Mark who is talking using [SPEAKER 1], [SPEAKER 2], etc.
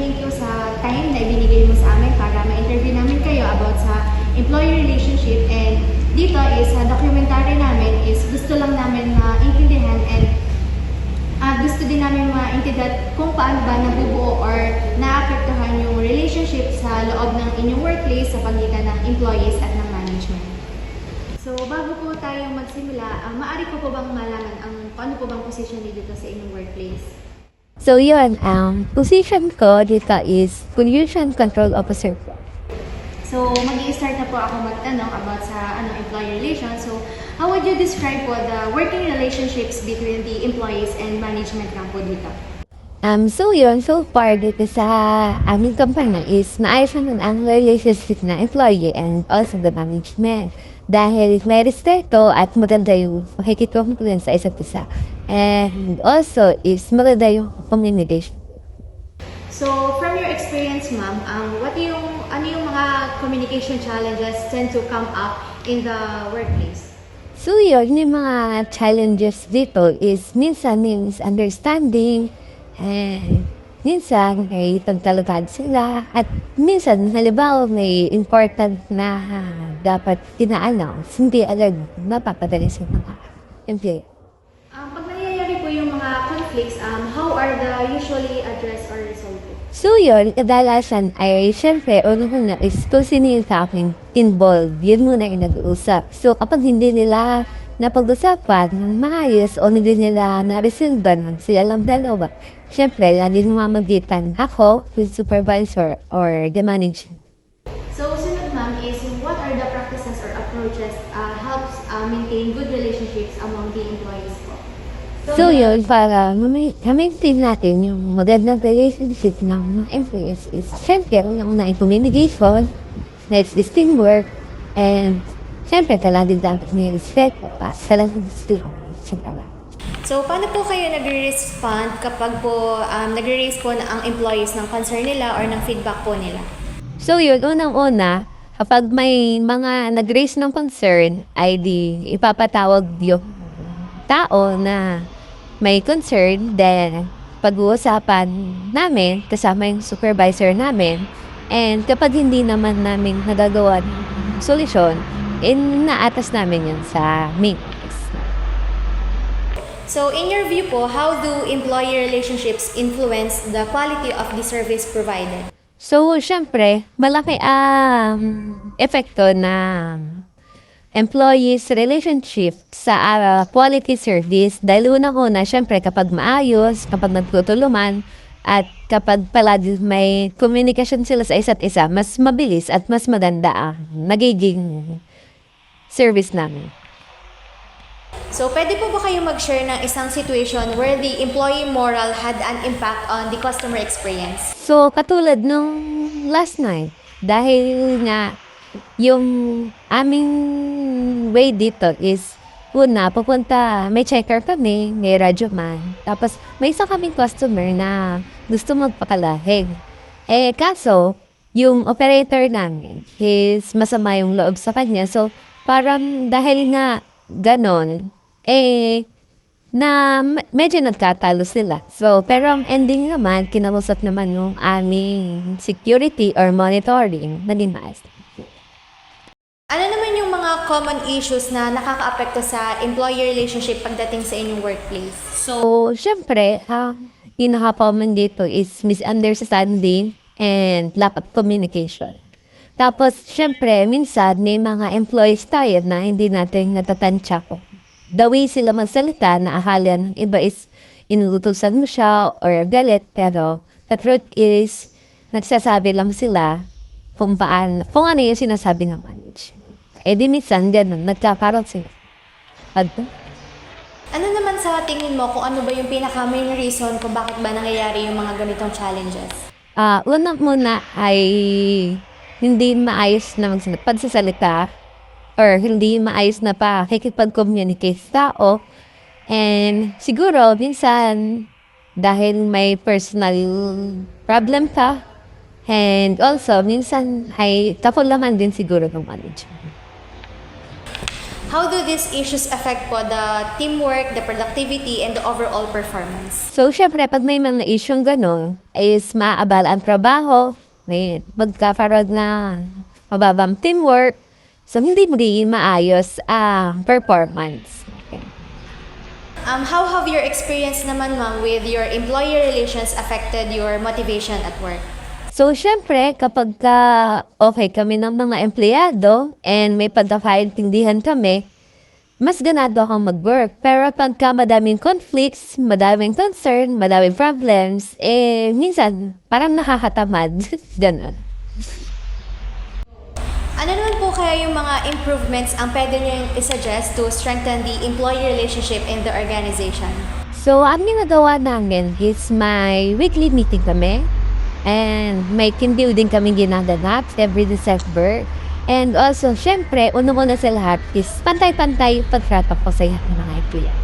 [SPEAKER 1] thank you sa time na ibinigay mo sa amin para ma-interview namin kayo about sa employee relationship. And dito is sa documentary namin is gusto lang namin maintindihan and gusto din namin maintindihan kung paano ba nabubuo or naapektuhan yung relationship sa loob ng inyong workplace sa pagitan ng employees at ng management. So, bago po tayo magsimula, maaari ko po bang malaman ano po bang position niyo dito sa inyong workplace?
[SPEAKER 2] So yun, position ko dito is Pollution Control Officer po.
[SPEAKER 1] So, mag-i-start na po ako magtanong about sa employee relations. So, how would you describe po the working relationships between the employees and management lang po dito?
[SPEAKER 2] So yun, so far dito sa aming company is maayos naman ang relationship na employee and also the management. Dahil may respeto at maganda yung makikitungkulin sa isa't isa. And also is maganda yung communication.
[SPEAKER 1] So, from your experience, ma'am, ano yung mga communication challenges tend to come up in the workplace?
[SPEAKER 2] So yun, yung mga challenges dito is minsan may misunderstanding, and minsan may tagtalagad sila, at minsan halimbawa may important na dapat ina-announce, hindi agad mapapadali sa mga employee.
[SPEAKER 1] Pag nangyayari po yung mga conflicts, how are the usually addressed or resolved?
[SPEAKER 2] So yun, kadalasan ay syempre, una is kung sino yung topic involved, yun muna yung nag-uusap. So kapag hindi nila napag-usapan ng maayos o hindi nila na-resolve sila lang dalawa, syempre, lagi mamamagitan ako with supervisor or the manager.
[SPEAKER 1] So, sunod ma'am is what are the practices or approaches helps maintain good relationships among the employees po?
[SPEAKER 2] So yun, para ma-maintain natin yung magandang relationship ng mga employees is syempre, yung na communication, let's teamwork, and syempre, talagang dapat may respect pa sa lang gusto sa trabaho.
[SPEAKER 1] So, paano po kayo nagre-respond kapag po nagre-raise po ang employees ng concern nila or ng feedback po nila?
[SPEAKER 2] So yun, unang-una, kapag may mga nag-raise ng concern, ay di ipapatawag yung tao na may concern, then pag-uusapan namin kasama yung supervisor namin, and kapag hindi naman namin nagagawa ng solusyon, inaatas namin yun sa meetings.
[SPEAKER 1] So, in your view po, how do employee relationships influence the quality of the service provided?
[SPEAKER 2] So, syempre, malaki ang epekto ng employees relationship sa quality service. Dahil unang-una, syempre, kapag maayos, kapag nagtutulungan, at kapag palagi may communication sila sa isa't isa, mas mabilis at mas maganda ang nagiging service namin.
[SPEAKER 1] So, pwede po ba kayo mag-share ng isang situation where the employee moral had an impact on the customer experience?
[SPEAKER 2] So, katulad nung last night, dahil nga yung aming way dito is una, pupunta, may checker kami, may radyo man. Tapos, may isa kaming customer na gusto magpakalahig. Kaso, yung operator namin is masama yung loob sa kanya. So, parang dahil nga ganon, medyo nagkatalo sila. So, pero ang ending naman, kinausap naman yung aming security or monitoring na limas.
[SPEAKER 1] Ano naman yung mga common issues na nakakaapekto sa employee relationship pagdating sa inyong workplace?
[SPEAKER 2] So, syempre, ang pinaka-common dito is misunderstanding and lack of communication. Tapos, syempre, minsan may mga employees tayo na hindi natin natatansya ko. The way sila magsalita na akala ng iba is inutusan mo siya or galit, pero the truth is, nagsasabi lang sila kung ano yung sinasabi ng manager. Di minsan, ganun, nagkakaroon sila.
[SPEAKER 1] Ano naman sa tingin mo kung ano ba yung pinaka-main reason kung bakit ba nangyayari yung mga ganitong challenges?
[SPEAKER 2] Una muna ay hindi maayos na pagsasalita or hindi maayos na pakikipag-communicate sa tao. And siguro, minsan, dahil may personal problem ka, and also, minsan ay tapon laman din siguro ng manager.
[SPEAKER 1] How do these issues affect po the teamwork, the productivity, and the overall performance?
[SPEAKER 2] So, syempre, pag may mga isyong gano'n, is maabala ang trabaho, may magkakaroon na mababang teamwork, so hindi magiging maayos ang performance. Okay.
[SPEAKER 1] How have your experience naman, ma'am, with your employee relations affected your motivation at work?
[SPEAKER 2] So, syempre, kapag okay kami ng mga empleyado and may pagkakaintindihan kami, mas ganado akong mag-work. Pero pagka madaming conflicts, madaming concern, madaming problems, minsan parang nakakatamad. Ganun.
[SPEAKER 1] Ano naman po kaya yung mga improvements ang pwede niyo i-suggest to strengthen the employee relationship in the organization?
[SPEAKER 2] So, ang ginagawa namin is may weekly meeting kami. And may team building kami ginaganap every December. And also, syempre, una muna sa lahat is pantay-pantay pagtrato ko sa mga empleyado.